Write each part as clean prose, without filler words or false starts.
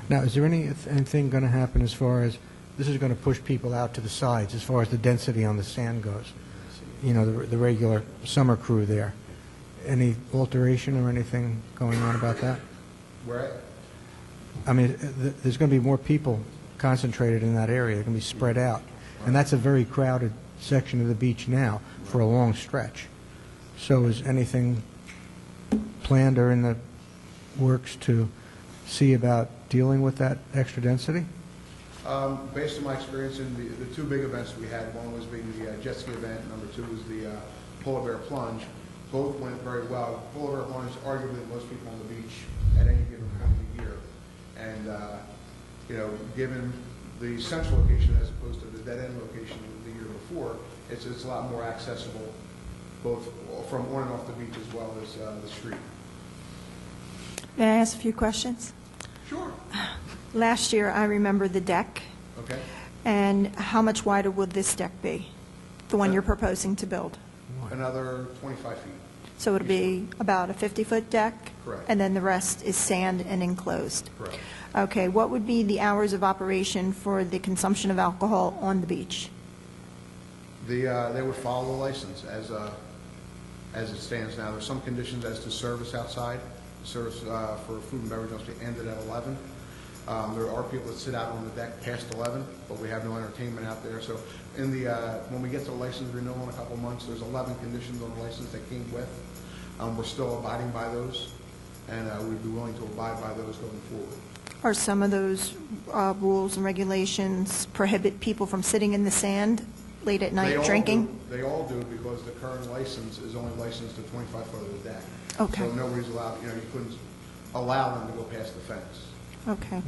Now, is there anything going to happen as far as, this is going to push people out to the sides as far as the density on the sand goes? You know, the regular summer crew there. Any alteration or anything going on about that? Where? I mean, there's going to be more people concentrated in that area. They're going to be spread out. And that's a very crowded section of the beach now for a long stretch. So is anything planned or in the works to see about dealing with that extra density? Based on my experience in the two big events we had, one was being the jet ski event, number two was the polar bear plunge. Both went very well. Polar bear plunge, arguably the most people on the beach at any given point of the year. And, you know, given the central location as opposed to the dead-end location the year before, it's a lot more accessible, both from on and off the beach as well as the street. May I ask a few questions? Sure. Last year, I remember the deck. Okay. And how much wider would this deck be, the one you're proposing to build? Another 25 feet. So it'll be about a 50-foot deck? Correct. And then the rest is sand and enclosed? Correct. Okay. What would be the hours of operation for the consumption of alcohol on the beach? They would follow the license as it stands now. There's some conditions as to service outside. Service for food and beverage must be ended at 11. There are people that sit out on the deck past 11, but we have no entertainment out there. So in the when we get to the license renewal in a couple months, there's 11 conditions on the license that came with. We're still abiding by those, and we'd be willing to abide by those going forward. Are some of those rules and regulations prohibit people from sitting in the sand late at night drinking? They all do, because the current license is only licensed to 25 foot of the deck. Okay. So nobody's allowed, you know, you couldn't allow them to go past the fence. Okay.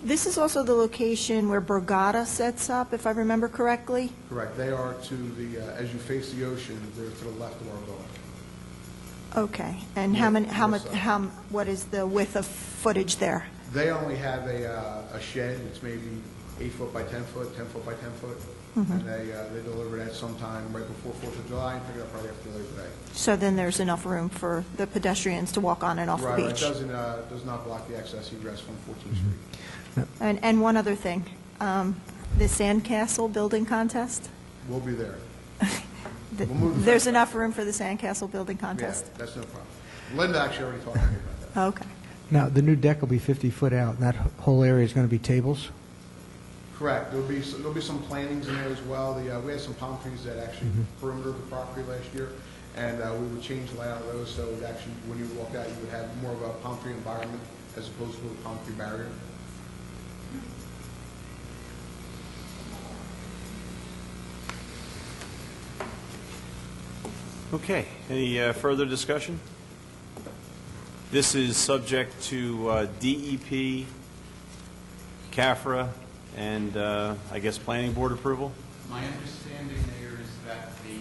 This is also the location where Borgata sets up, if I remember correctly? Correct. They are to the, as you face the ocean, they're to the left of our building. Okay. And what is the width of footage there? They only have a shed. It's maybe 8 foot by 10 foot, 10 foot by 10 foot. And they deliver that sometime right before 4th of July and pick it up right after Labor Day. So then there's enough room for the pedestrians to walk on and off the Right. beach? It does not block the access egress from 14th Street. And one other thing, the sandcastle building contest? We'll be there. The- We'll move There's that. enough room for the sandcastle building Yeah, contest? that's no problem. Linda actually already talked to me about that. Okay. Now, the new deck will be 50 foot out, and that whole area is going to be tables? Correct. There'll be some plantings in there as well. We had some palm trees that actually perimeter the property last year, and we would change the layout of those so it actually, when you walk out, you would have more of a palm tree environment as opposed to a palm tree barrier. Okay, any further discussion? This is subject to DEP, CAFRA, and I guess Planning Board approval? My understanding there is that the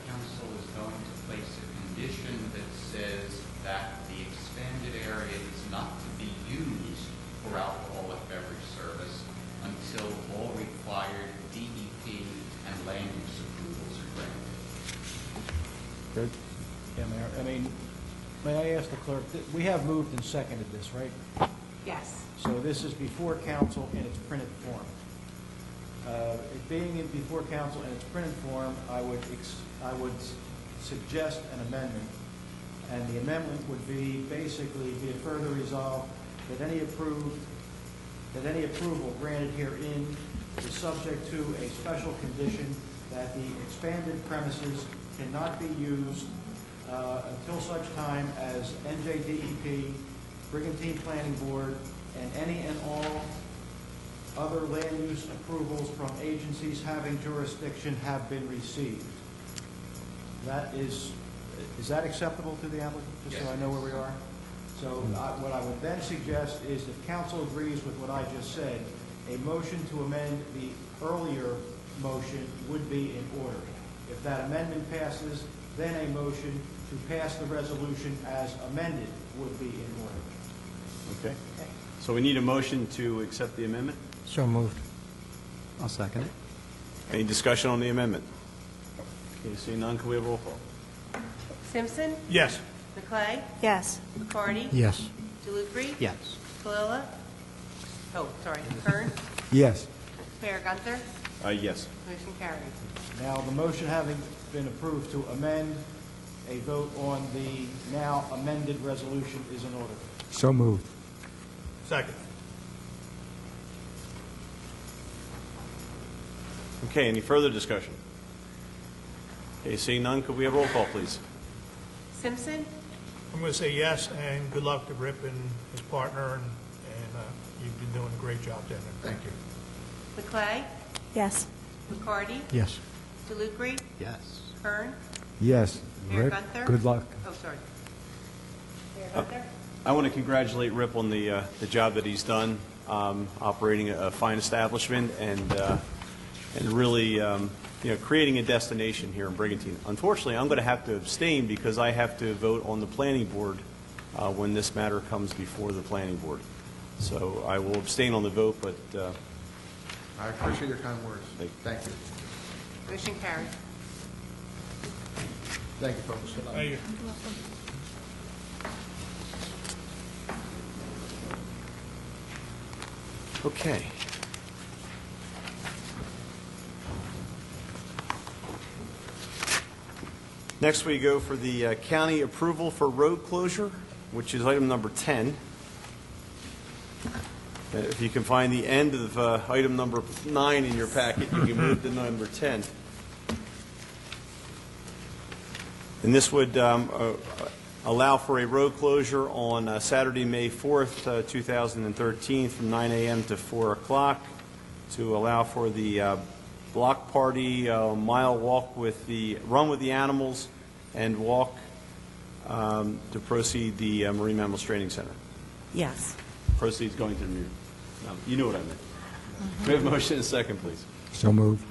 council is going to place a condition that says that the expanded area is not to be used for alcoholic beverage service until all required DEP and land use approvals are granted. Good. Yeah, Mayor, I mean, may I ask the clerk, we have moved and seconded this, right? Yes. So this is before council in its printed form. It being in before council in its printed form, I would suggest an amendment, and the amendment would be basically be it further resolved that any approval granted herein is subject to a special condition that the expanded premises cannot be used until such time as NJDEP, Brigantine Planning Board, and any and all other land use approvals from agencies having jurisdiction have been received. That is that acceptable to the applicant, just so I know where we are? So what I would then suggest is if council agrees with what I just said, a motion to amend the earlier motion would be in order. If that amendment passes, then a motion to pass the resolution as amended would be in order. Okay. So we need a motion to accept the amendment? So moved. I'll second it. Any discussion on the amendment? Okay, seeing none, can we have a roll call? Simpson? Yes. McClay? Yes. McCarty? Yes. DeLucre? Yes. Kalila? Oh, sorry. Kern. Yes. Mayor Gunther. Yes. Motion carries. Now, the motion having been approved to amend, a vote on the now amended resolution is in order. So moved. Second. Okay, any further discussion? Okay, seeing none, could we have roll call, please? Simpson. I'm going to say yes, and good luck to Rip and his partner, and you've been doing a great job down there. Thank you. McClay. Yes. McCarty. Yes. DeLucre. Yes. Kern. Yes. Mayor Rick, Gunther? good luck. Oh, sorry. Mayor Gunther. I want to congratulate Rip on the job that he's done, operating a fine establishment and really creating a destination here in Brigantine. Unfortunately, I'm going to have to abstain because I have to vote on the planning board when this matter comes before the planning board. So I will abstain on the vote, but I appreciate your kind words. Thank you. Motion carries. Thank you, folks. Thank you. okay. Next, we go for the county approval for road closure, which is item number 10. If you can find the end of item number 9 in your packet, you can move to number 10. And this would allow for a road closure on Saturday, May 4th, 2013, from 9 a.m. to 4 o'clock, to allow for the block party, mile walk with the run with the animals, and walk to proceed the Marine Mammals Training Center. Yes. Proceeds going to the Marine. No, you know what I meant. We have a motion and a second, please. So moved.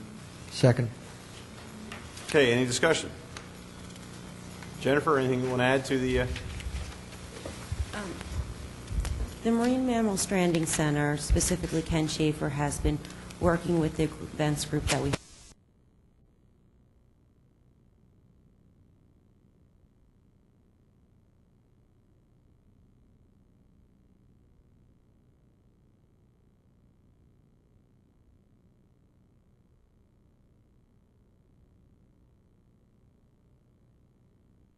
Second. Okay, any discussion? Jennifer, anything you want to add to the? The Marine Mammal Stranding Center, specifically Ken Schaefer, has been working with the events group that we